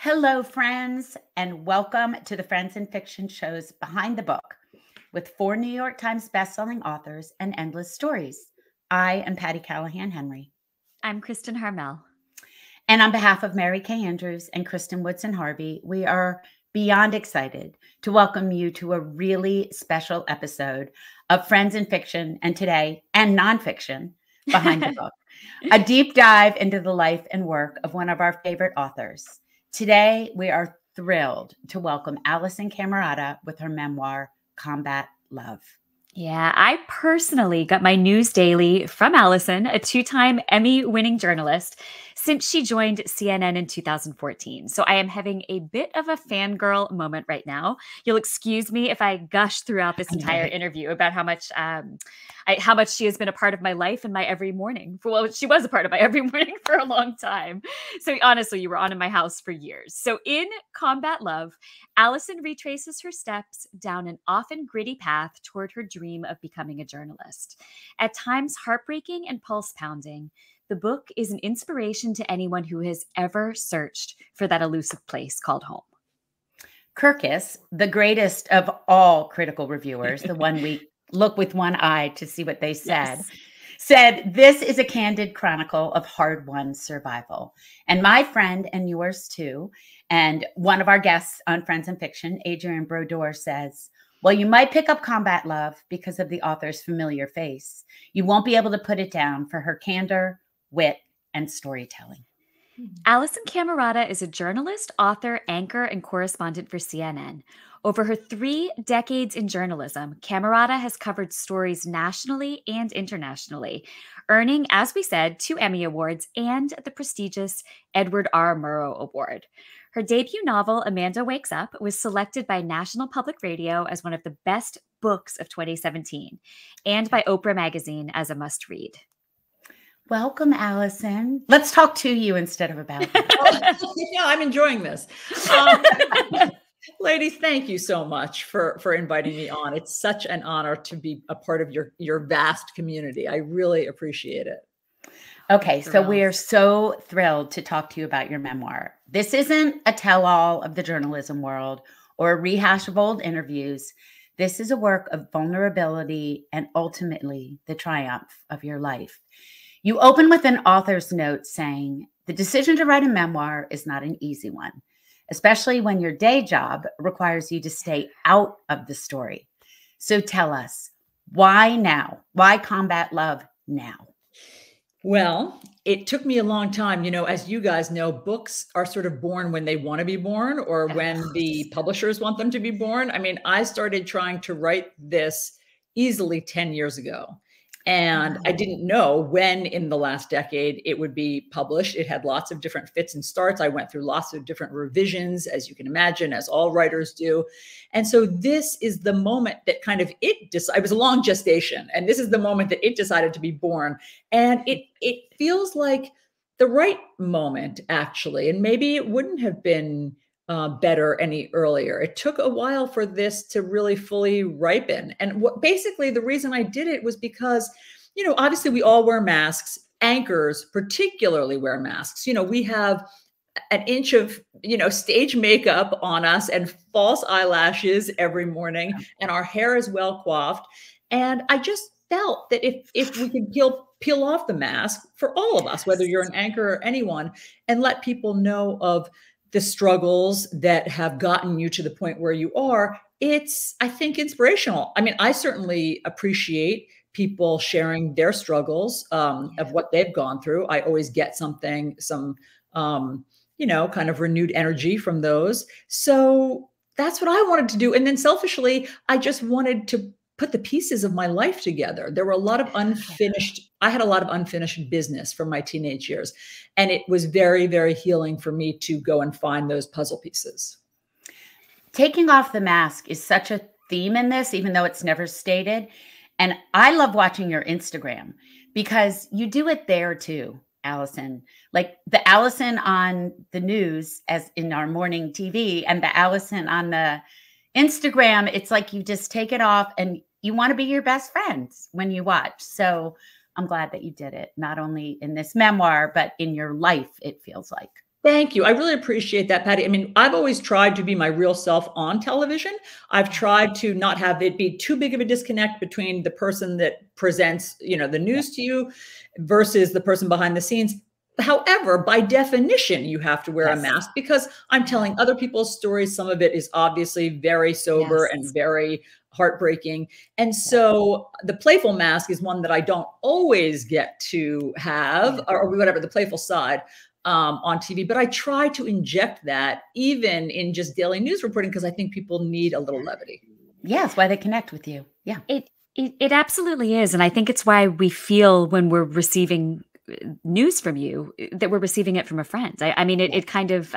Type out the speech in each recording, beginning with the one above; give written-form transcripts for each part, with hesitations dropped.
Hello, friends, and welcome to the Friends in Fiction show's Behind the Book with 4 New York Times bestselling authors and endless stories. I am Patti Callahan Henry. I'm Kristin Harmel. And on behalf of Mary Kay Andrews and Kristen Woodson Harvey, we are beyond excited to welcome you to a really special episode of Friends in Fiction and today, and nonfiction, Behind the Book, a deep dive into the life and work of one of our favorite authors. Today, we are thrilled to welcome Alisyn Camerota with her memoir, Combat Love. Yeah, I personally got my news daily from Alisyn, a 2-time Emmy-winning journalist, since she joined CNN in 2014. So I am having a bit of a fangirl moment right now. You'll excuse me if I gush throughout this entire interview about how much she has been a part of my life and my every morning. Well, she was a part of my every morning for a long time. So honestly, you were on in my house for years. So in Combat Love, Alisyn retraces her steps down an often gritty path toward her dream of becoming a journalist. At times heartbreaking and pulse-pounding, the book is an inspiration to anyone who has ever searched for that elusive place called home. Kirkus, the greatest of all critical reviewers, the one we look with one eye to see what they said, said, "This is a candid chronicle of hard-won survival." And my friend, and yours too, and one of our guests on Friends in Fiction, Adrienne Brodeur, says, "Well, you might pick up Combat Love because of the author's familiar face. You won't be able to put it down for her candor, wit, and storytelling." Alisyn Camerota is a journalist, author, anchor, and correspondent for CNN. Over her 3 decades in journalism, Camerota has covered stories nationally and internationally, earning, as we said, 2 Emmy Awards and the prestigious Edward R. Murrow Award. Her debut novel, Amanda Wakes Up, was selected by National Public Radio as one of the best books of 2017 and by Oprah Magazine as a must-read. Welcome, Alisyn. Let's talk to you instead of about you. Yeah, I'm enjoying this. Ladies, thank you so much for inviting me on. It's such an honor to be a part of your vast community. I really appreciate it. Okay, so we are so thrilled to talk to you about your memoir. This isn't a tell-all of the journalism world or a rehash of old interviews. This is a work of vulnerability and ultimately the triumph of your life. You open with an author's note saying, "The decision to write a memoir is not an easy one, especially when your day job requires you to stay out of the story." So tell us, why now? Why Combat Love now? Well, it took me a long time. You know, as you guys know, books are sort of born when they want to be born or when the publishers want them to be born. I mean, I started trying to write this easily 10 years ago. And I didn't know when in the last decade it would be published. It had lots of different fits and starts. I went through lots of different revisions, as you can imagine, as all writers do. And so this is the moment that kind of it was a long gestation. And this is the moment that it decided to be born. And it feels like the right moment, actually. And maybe it wouldn't have been better any earlier. It took a while for this to really fully ripen. And basically the reason I did it was because, you know, obviously we all wear masks. Anchors particularly wear masks. You know, we have an inch of, you know, stage makeup on us and false eyelashes every morning, and our hair is well coiffed. And I just felt that if we could peel off the mask for all of us, whether you're an anchor or anyone, and let people know of the struggles that have gotten you to the point where you are, it's, I think, inspirational. I mean, I certainly appreciate people sharing their struggles of what they've gone through. I always get some you know, kind of renewed energy from those. So that's what I wanted to do. And then selfishly, I just wanted to put the pieces of my life together. There were a lot of I had a lot of unfinished business from my teenage years. And it was very, very healing for me to go and find those puzzle pieces. Taking off the mask is such a theme in this, even though it's never stated. And I love watching your Instagram because you do it there too, Alisyn. Like the Alisyn on the news as in our morning TV and the Alisyn on the Instagram, it's like you just take it off and you want to be your best friends when you watch. So I'm glad that you did it, not only in this memoir, but in your life, it feels like. Thank you. I really appreciate that, Patti. I mean, I've always tried to be my real self on television. I've tried to not have it be too big of a disconnect between the person that presents, you know, the news to you versus the person behind the scenes. However, by definition, you have to wear a mask because I'm telling other people's stories. Some of it is obviously very sober and very heartbreaking. And so the playful mask is one that I don't always get to have, or whatever, the playful side on TV. But I try to inject that even in just daily news reporting because I think people need a little levity. Yes, why they connect with you. Yeah. It absolutely is. And I think it's why we feel when we're receiving news from you that we're receiving it from a friend. I mean, it kind of,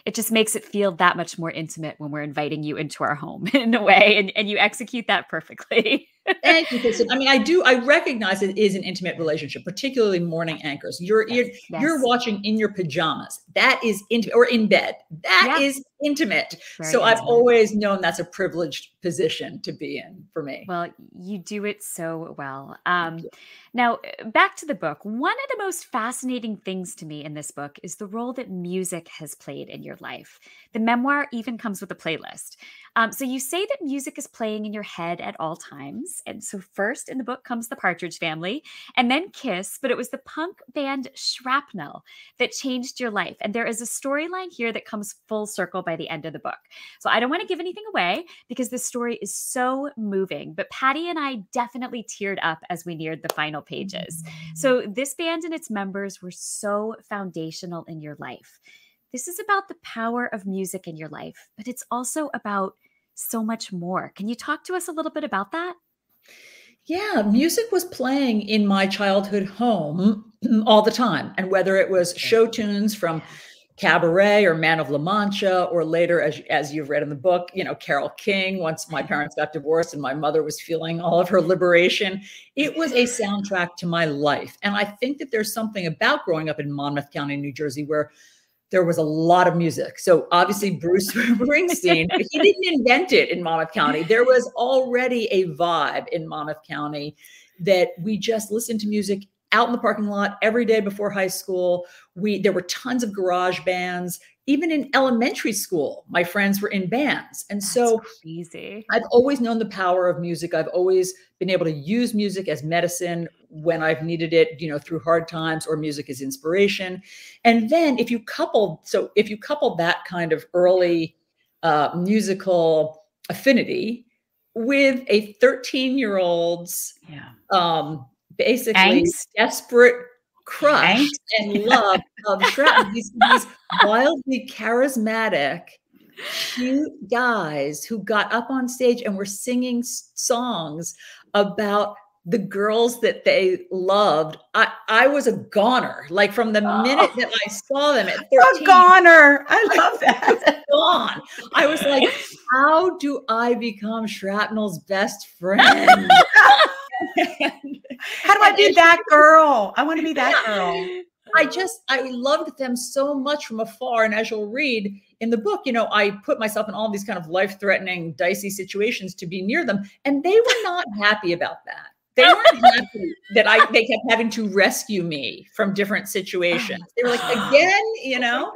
it just makes it feel that much more intimate when we're inviting you into our home in a way, and you execute that perfectly. Thank you, Kristin. I mean, I recognize it is an intimate relationship, particularly morning anchors. You're watching in your pajamas. That is intimate, or in bed. That is intimate. So I've always known that's a privileged position to be in for me. Well, you do it so well. Now, back to the book. One of the most fascinating things to me in this book is the role that music has played in your life. The memoir even comes with a playlist. So you say that music is playing in your head at all times. And so first in the book comes the Partridge Family and then Kiss, but it was the punk band Shrapnel that changed your life. And there is a storyline here that comes full circle by the end of the book. So I don't want to give anything away because the story is so moving, but Patti and I definitely teared up as we neared the final pages. So this band and its members were so foundational in your life. This is about the power of music in your life, but it's also about so much more. Can you talk to us a little bit about that? Yeah, music was playing in my childhood home all the time. And whether it was show tunes from Cabaret or Man of La Mancha, or later, as you've read in the book, you know, Carole King, once my parents got divorced and my mother was feeling all of her liberation, it was a soundtrack to my life. And I think that there's something about growing up in Monmouth County, New Jersey, where there was a lot of music. So obviously Bruce Springsteen, but he didn't invent it in Monmouth County. There was already a vibe in Monmouth County that we just listened to music out in the parking lot every day before high school. There were tons of garage bands. Even in elementary school, my friends were in bands. And so crazy. I've always known the power of music. I've always been able to use music as medicine when I've needed it, you know, through hard times, or music as inspiration. And then if you couple that kind of early musical affinity with a 13-year-old's basically desperate crush and love of Shrapnel, these wildly charismatic, cute guys who got up on stage and were singing songs about the girls that they loved. I was a goner. Like from the minute that I saw them at 13. A goner. I love that. Gone. I was like, how do I become Shrapnel's best friend? How do I be that girl? I want to be that girl. I loved them so much from afar. And as you'll read in the book, you know, I put myself in all these kind of life-threatening, dicey situations to be near them. And they were not happy about that. They weren't happy that they kept having to rescue me from different situations. They were like, again, you know?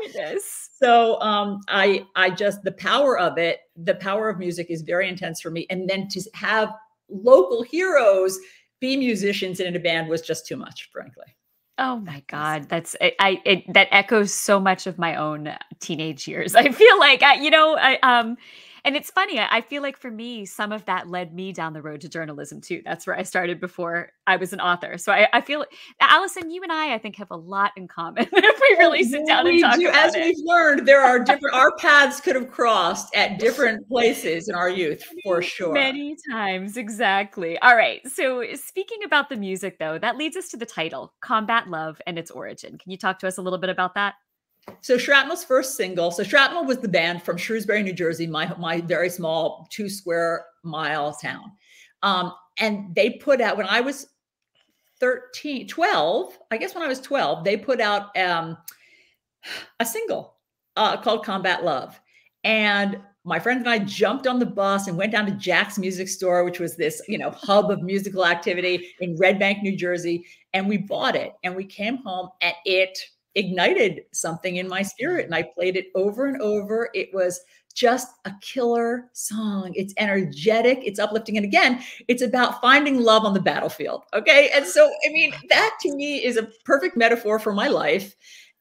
So I just, the power of it, the power of music is very intense for me. And then to have local heroes be musicians in a band was just too much, frankly. Oh my God. That echoes so much of my own teenage years. I feel like, and it's funny. I feel like for me, some of that led me down the road to journalism too. That's where I started before I was an author. So I feel, Alisyn, you and I think have a lot in common if we really sit down and talk about it. As we've learned, there are our paths could have crossed at different places in our youth, for sure. Many times, exactly. All right. So speaking about the music though, that leads us to the title, Combat Love and its Origin. Can you talk to us a little bit about that? So Shrapnel's first single. So Shrapnel was the band from Shrewsbury, New Jersey, my very small 2 square mile town. And they put out, when I was 12, I guess when I was 12, they put out a single called Combat Love. And my friend and I jumped on the bus and went down to Jack's Music Store, which was this, you know, hub of musical activity in Red Bank, New Jersey. And we bought it and we came home and it ignited something in my spirit, and I played it over and over. It was just a killer song. It's energetic, it's uplifting. And again, it's about finding love on the battlefield. Okay. And so, I mean, that to me is a perfect metaphor for my life.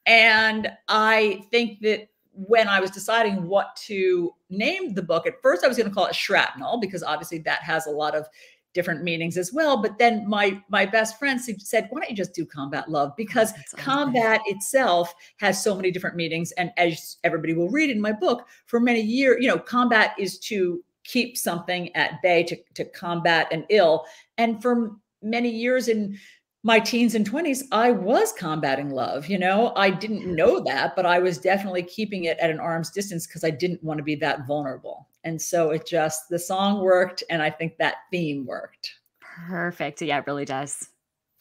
And I think that when I was deciding what to name the book, at first I was going to call it Shrapnel, because obviously that has a lot of different meanings as well. But then my best friend said, why don't you just do Combat Love? Because combat itself has so many different meanings. And as everybody will read in my book, for many years, you know, combat is to keep something at bay, to combat an ill. And for many years in my teens and 20s, I was combating love. You know, I didn't know that, but I was definitely keeping it at an arm's distance because I didn't want to be that vulnerable. And so the song worked. And I think that theme worked. Perfect. Yeah, it really does.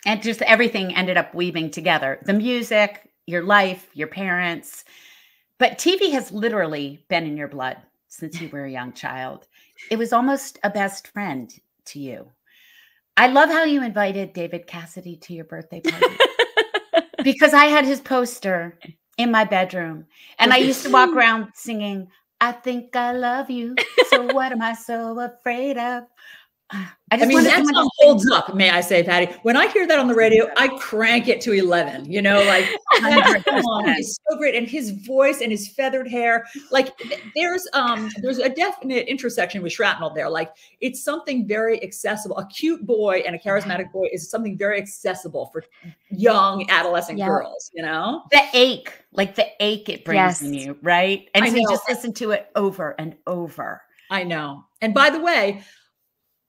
And just everything ended up weaving together. The music, your life, your parents. But TV has literally been in your blood since you were a young child. It was almost a best friend to you. I love how you invited David Cassidy to your birthday party because I had his poster in my bedroom and I used to walk around singing, I think I love you. So what am I so afraid of? I mean, that song holds up, may I say, Patti. When I hear that on the radio, I crank it to 11, you know, like he's so great. And his voice and his feathered hair, like there's a definite intersection with Shrapnel there. Like it's something very accessible. A cute boy and a charismatic boy is something very accessible for young adolescent girls, you know? The ache it brings in you, right? And so you just listen to it over and over. I know. And by the way,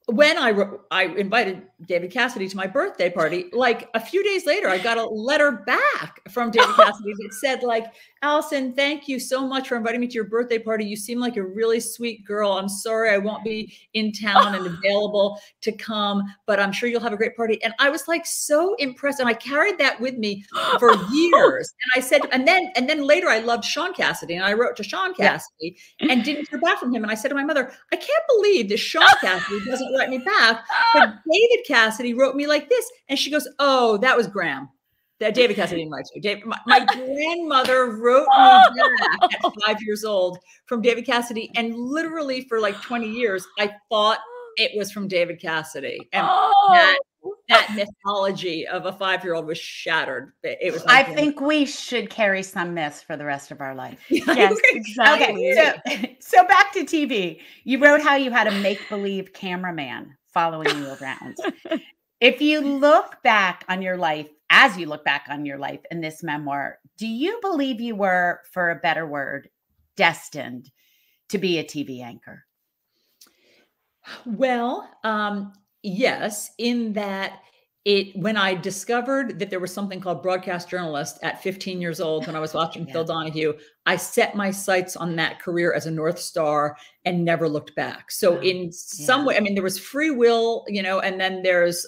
when I invited David Cassidy to my birthday party, like a few days later, I got a letter back from David Cassidy that said, like, Alisyn, thank you so much for inviting me to your birthday party. You seem like a really sweet girl. I'm sorry I won't be in town and available to come, but I'm sure you'll have a great party. And I was like so impressed. And I carried that with me for years. And I said, and then later I loved Sean Cassidy, and I wrote to Sean Cassidy and didn't hear back from him. And I said to my mother, I can't believe that Sean Cassidy doesn't write me back, but David Cassidy wrote me like this. And she goes, oh, that was Graham. That David Cassidy didn't write you. My grandmother wrote me back at 5 years old from David Cassidy. And literally for like 20 years, I thought it was from David Cassidy. And that mythology of a 5-year-old was shattered. It was. I think we should carry some myths for the rest of our life. Yes, exactly. Okay, so back to TV. You wrote how you had a make-believe cameraman following you around. If you look back on your life, as you look back on your life in this memoir, do you believe you were, for a better word, destined to be a TV anchor? Well, yes, in that when I discovered that there was something called broadcast journalist at 15 years old, when I was watching Phil Donahue, I set my sights on that career as a North Star and never looked back. So in some way, I mean, there was free will, you know, and then there's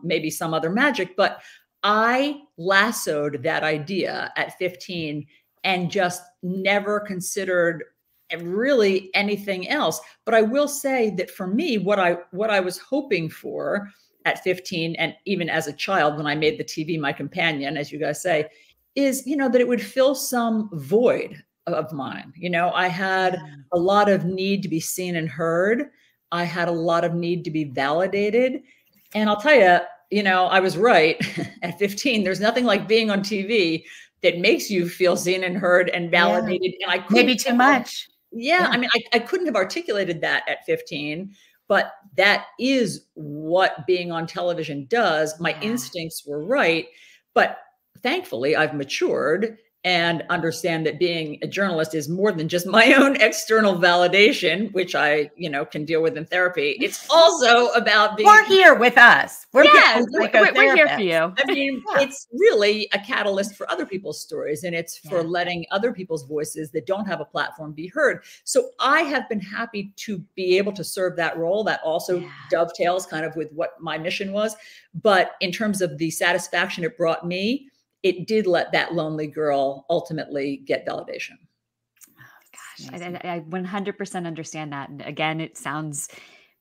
maybe some other magic, but I lassoed that idea at 15 and just never considered really anything else. But I will say that for me, what I was hoping for at 15, and even as a child, when I made the TV my companion, as you guys say, is, you know, that it would fill some void of mine. You know, I had a lot of need to be seen and heard. I had a lot of need to be validated. And I'll tell you, you know, I was right. At 15, there's nothing like being on TV that makes you feel seen and heard and validated. And I maybe too much. Yeah. I mean, I couldn't have articulated that at 15, but that is what being on television does. My instincts were right, but thankfully I've matured and understand that being a journalist is more than just my own external validation, which I, you know, can deal with in therapy. It's also about being— We're here with us. We're here for you. I mean, it's really a catalyst for other people's stories, and it's for letting other people's voices that don't have a platform be heard. So I have been happy to be able to serve that role. That also dovetails kind of with what my mission was. But in terms of the satisfaction it brought me, it did let that lonely girl ultimately get validation. Oh, gosh, I 100% understand that. And again, it sounds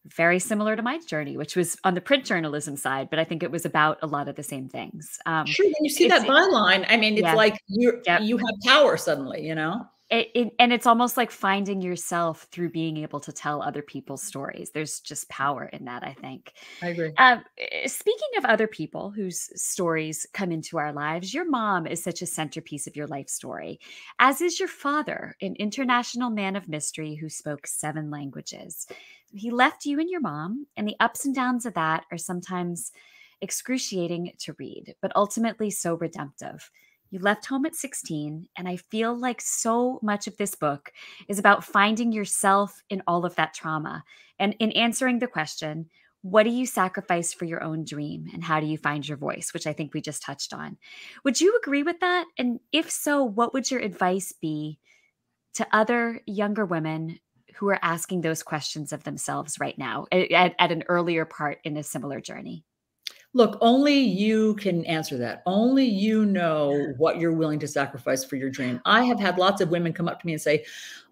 very similar to my journey, which was on the print journalism side, but I think it was about a lot of the same things. Sure, when you see that byline, I mean, it's like you have power suddenly, you know? And it's almost like finding yourself through being able to tell other people's stories. There's just power in that, I think. I agree. Speaking of other people whose stories come into our lives, your mom is such a centerpiece of your life story, as is your father, an international man of mystery who spoke 7 languages. He left you and your mom, and the ups and downs of that are sometimes excruciating to read, but ultimately so redemptive. You left home at 16, and I feel like so much of this book is about finding yourself in all of that trauma and in answering the question, what do you sacrifice for your own dream, and how do you find your voice, which I think we just touched on. Would you agree with that? And if so, what would your advice be to other younger women who are asking those questions of themselves right now at an earlier part in a similar journey? Look, only you can answer that. Only you know what you're willing to sacrifice for your dream. I have had lots of women come up to me and say,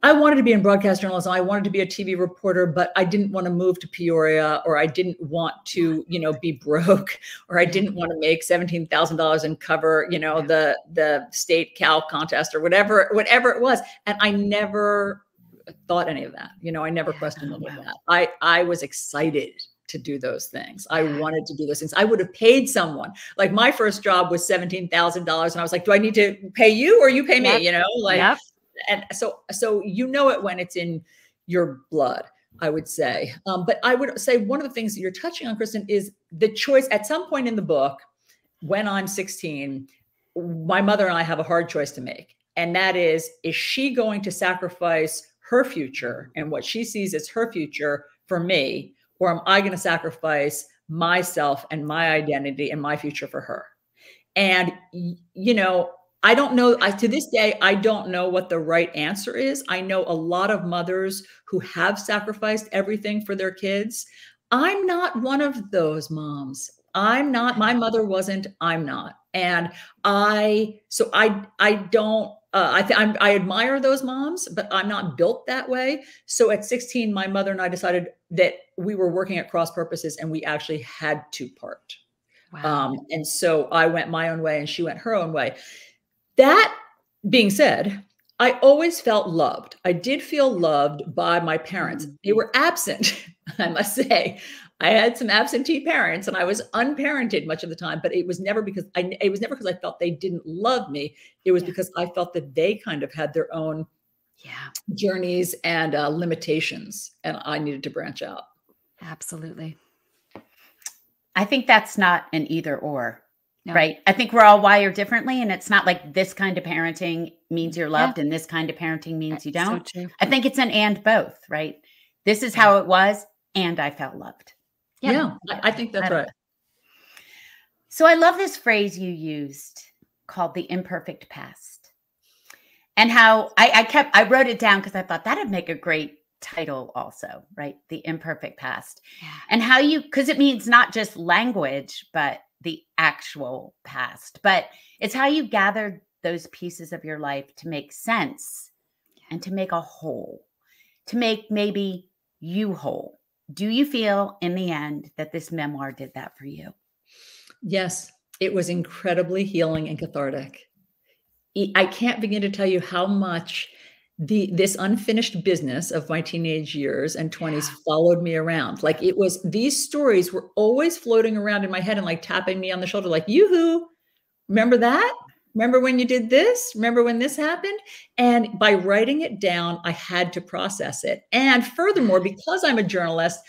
I wanted to be in broadcast journalism. I wanted to be a TV reporter, but I didn't want to move to Peoria, or I didn't want to, be broke, or I didn't want to make $17,000 and cover, the state cow contest or whatever it was. And I never thought any of that. I never questioned any of that. I was excited to do those things. I wanted to do those things. I would have paid someone. Like my first job was $17,000. And I was like, do I need to pay you or you pay me? And so it when it's in your blood, I would say. But I would say one of the things that you're touching on, Kristin, is the choice at some point in the book, when I'm 16, my mother and I have a hard choice to make. And that is she going to sacrifice her future and what she sees as her future for me? Or am I going to sacrifice myself and my identity and my future for her? And, I don't know. To this day, I don't know what the right answer is. I know a lot of mothers who have sacrificed everything for their kids. I'm not one of those moms. I'm not. My mother wasn't. I'm not. And I don't. I admire those moms, but I'm not built that way. So at 16, my mother and I decided that we were working at cross purposes and we actually had to part. Wow. And so I went my own way and she went her own way. That being said, I always felt loved. I did feel loved by my parents. They were absent, I must say. I had some absentee parents and I was unparented much of the time, but it was never because I felt they didn't love me. It was because I felt that they kind of had their own journeys and limitations, and I needed to branch out. Absolutely. I think that's not an either or, right? I think we're all wired differently, and it's not like this kind of parenting means you're loved and this kind of parenting means you don't. So true. I think it's an and both, right? This is how it was, and I felt loved. Yeah, I think that's right. So I love this phrase you used called the imperfect past, and how I wrote it down because I thought that'd make a great title also, right? The imperfect past. And how because it means not just language, but the actual past, but it's how you gathered those pieces of your life to make sense and to make a whole, to make maybe you whole. Do you feel in the end that this memoir did that for you? Yes, it was incredibly healing and cathartic. I can't begin to tell you how much this unfinished business of my teenage years and 20s followed me around. Like these stories were always floating around in my head and like tapping me on the shoulder, like, yoo-hoo, remember that? Remember when you did this? Remember when this happened? And by writing it down, I had to process it. And furthermore, because I'm a journalist,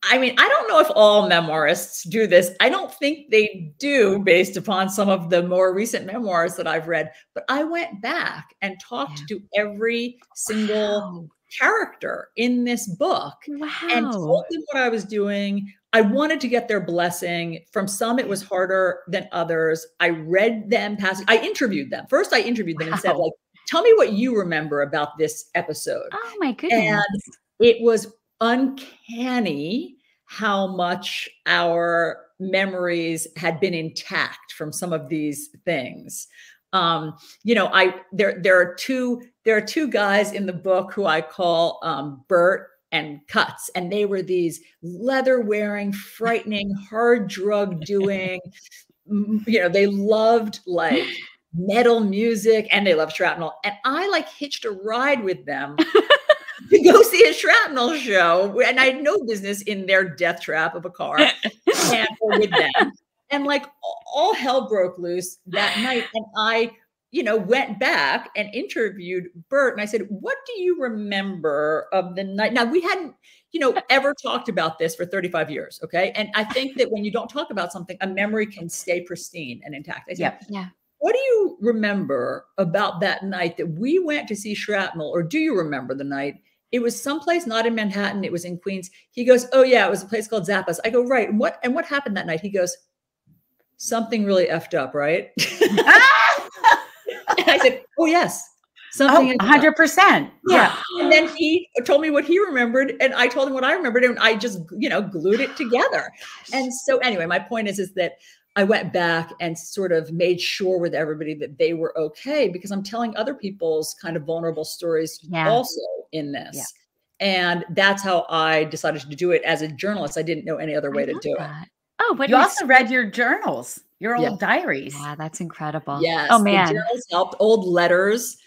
I mean, I don't know if all memoirists do this. I don't think they do based upon some of the more recent memoirs that I've read. But I went back and talked to every single character in this book and told them what I was doing. I wanted to get their blessing. From some, it was harder than others. I read them past. I interviewed them. First, I interviewed them and said, like, tell me what you remember about this episode. Oh, my goodness. And it was uncanny how much our memories had been intact from some of these things. There are two guys in the book who I call Bert and cuts. And they were these leather wearing, frightening, hard drug doing, they loved like metal music and they loved shrapnel. And I like hitched a ride with them to go see a shrapnel show. And I had no business in their death trap of a car or with them. And like all hell broke loose that night. And I, went back and interviewed Bert and I said, what do you remember of the night? Now we hadn't, ever talked about this for 35 years. Okay. And I think that when you don't talk about something, a memory can stay pristine and intact. I said, yeah. What do you remember about that night that we went to see Shrapnel? Or do you remember the night? It was someplace not in Manhattan. It was in Queens. He goes, oh yeah, it was a place called Zappa's. I go, right. And what happened that night? He goes, something really effed up, right? And I said, oh yes. Something 100%. Yeah. And then he told me what he remembered and I told him what I remembered and I just, glued it together. And so anyway, my point is that I went back and sort of made sure with everybody that they were okay because I'm telling other people's kind of vulnerable stories also in this. Yeah. And that's how I decided to do it as a journalist. I didn't know any other way to do it. Oh, but you also read your journals, your old diaries. Yeah, that's incredible. Yes. Oh man. The journals helped. Old letters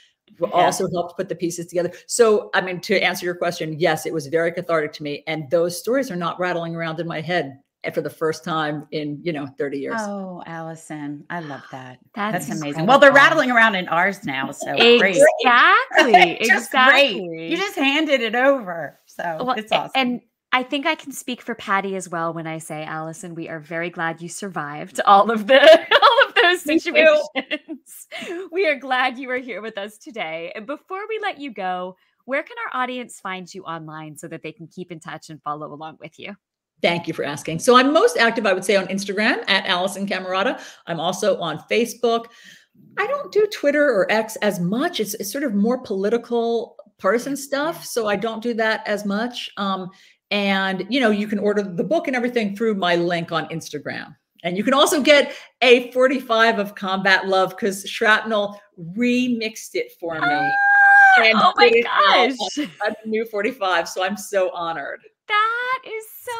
also helped put the pieces together. So, I mean, to answer your question, yes, it was very cathartic to me. And those stories are not rattling around in my head for the first time in, 30 years. Oh, Alisyn, I love that. That's amazing. Incredible. Well, they're rattling around in ours now. So great. Exactly. Great. You just handed it over. So it's awesome. And I think I can speak for Patti as well when I say, Alisyn, we are very glad you survived all of those situations. We are glad you are here with us today. And before we let you go, where can our audience find you online so that they can keep in touch and follow along with you? Thank you for asking. So I'm most active, I would say, on Instagram at Alisyn Camerota. I'm also on Facebook. I don't do Twitter or X as much. It's sort of more political, partisan stuff. So I don't do that as much. And, you can order the book and everything through my link on Instagram. And you can also get a 45 of Combat Love because Shrapnel remixed it for me. And oh my gosh. A new 45. So I'm so honored. That is so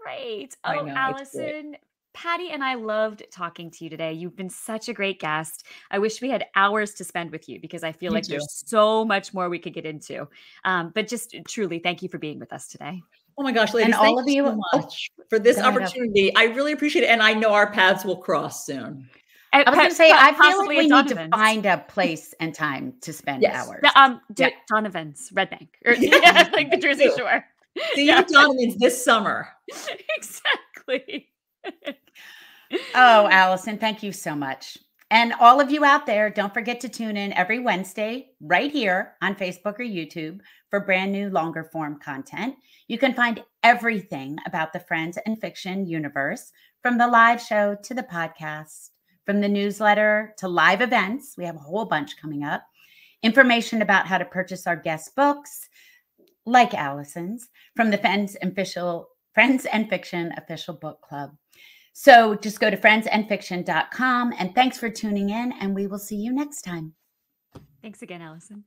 great. Oh, Alisyn, Patti and I loved talking to you today. You've been such a great guest. I wish we had hours to spend with you because I feel like there's so much more we could get into. But just truly, thank you for being with us today. Oh my gosh, ladies, thank you so much for this opportunity. I really appreciate it. And I know our paths will cross soon. I was going to say, I feel like we need to find a place and time to spend hours. Donovan's, Red Bank, or like the Jersey Shore. See you Donovan's this summer. Exactly. Oh, Alisyn, thank you so much. And all of you out there, don't forget to tune in every Wednesday right here on Facebook or YouTube for brand new longer form content. You can find everything about the Friends and Fiction universe, from the live show to the podcast, from the newsletter to live events. We have a whole bunch coming up. Information about how to purchase our guest books, like Alisyn's, from the Friends and Fiction official book club. So just go to friendsandfiction.com, and thanks for tuning in, and we will see you next time. Thanks again, Alisyn.